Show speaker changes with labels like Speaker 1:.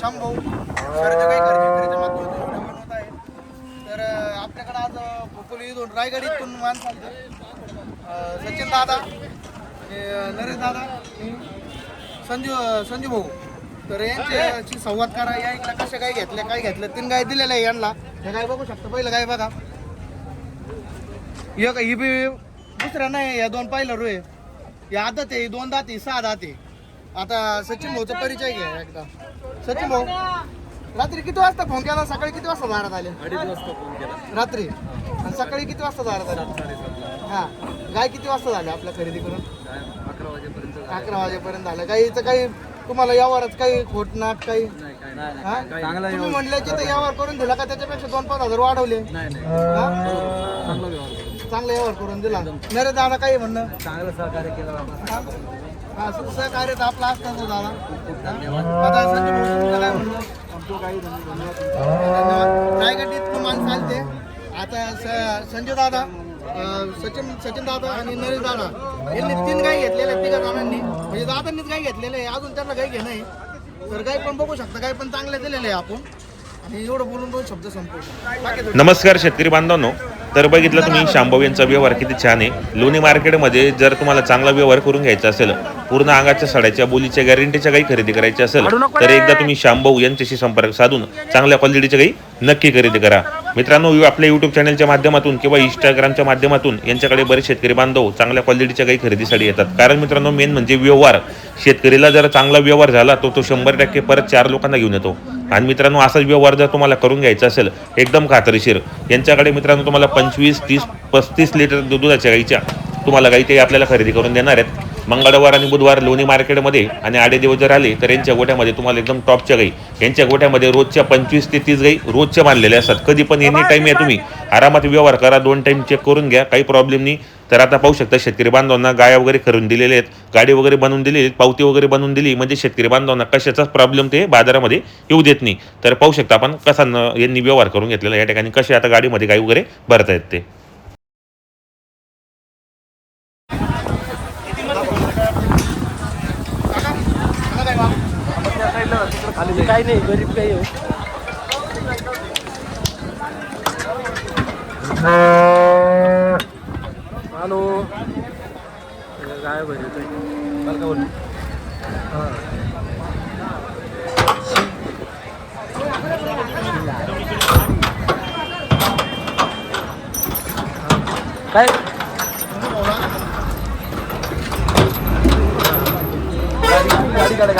Speaker 1: शामभाऊ सर्वे काही खरेदीच्या माध्यमातून व्हिडिओ बनवत आहे. तर आपल्याकडे आज खोपोली इथून रायगड इथून माणसं आले. सचिन दादा, नरेश दादा, संजू भाऊ. तर यांच्याशी संवाद करा. या इकडे कशा काय घेतल्या, काय घेतलं, 3 गाय दिलेल्या आहे यांना. हे काय बघू शकता. पहिलं गाय बघा, ही बी दुसऱ्या नाही, या 2 पहिलं रोय. या आदत आहे, 2 दात आहे, 6 दात आहे. आता सचिन भाऊचा परिचय घ्या एकदा. सचिन भाऊ, रात्री किती वाजता फोन केला? सकाळी किती वाजता दारात आले?
Speaker 2: 2:30 वाजता फोन केला
Speaker 1: रात्री. आणि सकाळी किती वाजता दारात आले? हां. गाय किती वाजता झाले आपल्या खरेदी करून?
Speaker 2: 11 वाजेपर्यंत.
Speaker 1: 11 वाजेपर्यंत झालं. गाईचं काही तुम्हाला यावरच काही खोटनाट काही? हां, तुम्ही म्हटल्याची तर यावर करून दिला का? त्याच्यापेक्षा 2-5 हजार वाढवले? चांगला व्यवहार करून दिला. नरे दादा काही म्हणणं?
Speaker 2: चांगलं सहकार्य केलं बाबा.
Speaker 1: हा, सहकार्य तर आपला असतात दादा. आता संजय भाऊ तुमचं काय म्हणणं? धन्यवाद. रायगड इथून माणसं आलते. आता संजय दादा, सचिन दादा आणि नरेश दादा यांनी 3 गाय घेतलेल्या आहेत. 3 जणांनी, म्हणजे दादांनीच गाय घेतलेले आहे. अजून त्यांना गाय घेणं आहे. तर गाय पण बघू शकता, गाय पण चांगल्या दिलेल्या आहे आपण. आणि एवढं बोलून 2 शब्द संपवतो.
Speaker 3: नमस्कार शेतकरी बांधवांनो. तर बघितलं तुम्ही शामभाऊ यांचा व्यवहार किती छान आहे. लोणी मार्केटमध्ये जर तुम्हाला चांगला व्यवहार करून घ्यायचा असेल, पूर्ण अंगाच्या साड्याच्या बोलीच्या गॅरंटीच्या काही खरेदी करायची असेल, तर एकदा तुम्ही शामभाऊ यांच्याशी संपर्क साधून चांगल्या क्वालिटीच्या काही नक्की खरेदी करा. मित्रांनो, आपल्या यूट्यूब चॅनलच्या माध्यमातून किंवा इंस्टाग्रामच्या माध्यमातून यांच्याकडे बरेच शेतकरी बांधव चांगल्या क्वालिटीच्या काही खरेदीसाठी येतात. कारण मित्रांनो, मेन म्हणजे व्यवहार. शेतकरीला जर चांगला व्यवहार झाला तो 100% परत 4 लोकांना घेऊन येतो. आणि मित्रांनो, असाच व्यवहार जर तुम्हाला करून घ्यायचा असेल एकदम खात्रीशीर, यांच्याकडे मित्रांनो तुम्हाला 25, 30, 35 लिटर दुधाच्या गाईच्या तुम्हाला गाई ते आपल्याला खरेदी करून देणार आहेत. मंगळवार आणि बुधवार लोणी मार्केटमध्ये आणि आडे दिवस जर आले तर यांच्या गोठ्यामध्ये तुम्हाला एकदम टॉपच्या गाई, यांच्या गोठ्यामध्ये रोजच्या 25 ते 30 गाई रोजच्या बांधलेल्या असतात. कधी पण एनी टाईम या तुम्ही आरामात व्यवहार करा. 2 टाईम चेक करून घ्या, काही प्रॉब्लेम नाही. तर आता पाहू शकता शेतकरी बांधवांना गाया वगैरे करून दिलेले आहेत, गाडी वगैरे बनवून दिलेली आहेत, पावती वगैरे बनवून दिली. म्हणजे शेतकरी बांधवांना कशाचाच प्रॉब्लेम ते बाजारामध्ये येऊ देत नाही. तर पाहू शकता आपण कसा यांनी व्यवहार करून घेतलेला या ठिकाणी, कसे आता गाडीमध्ये गाई वगैरे भरतायत ते.
Speaker 2: काही नाही, गरीब काही हो. हॅलो, काय भरत काय गाडी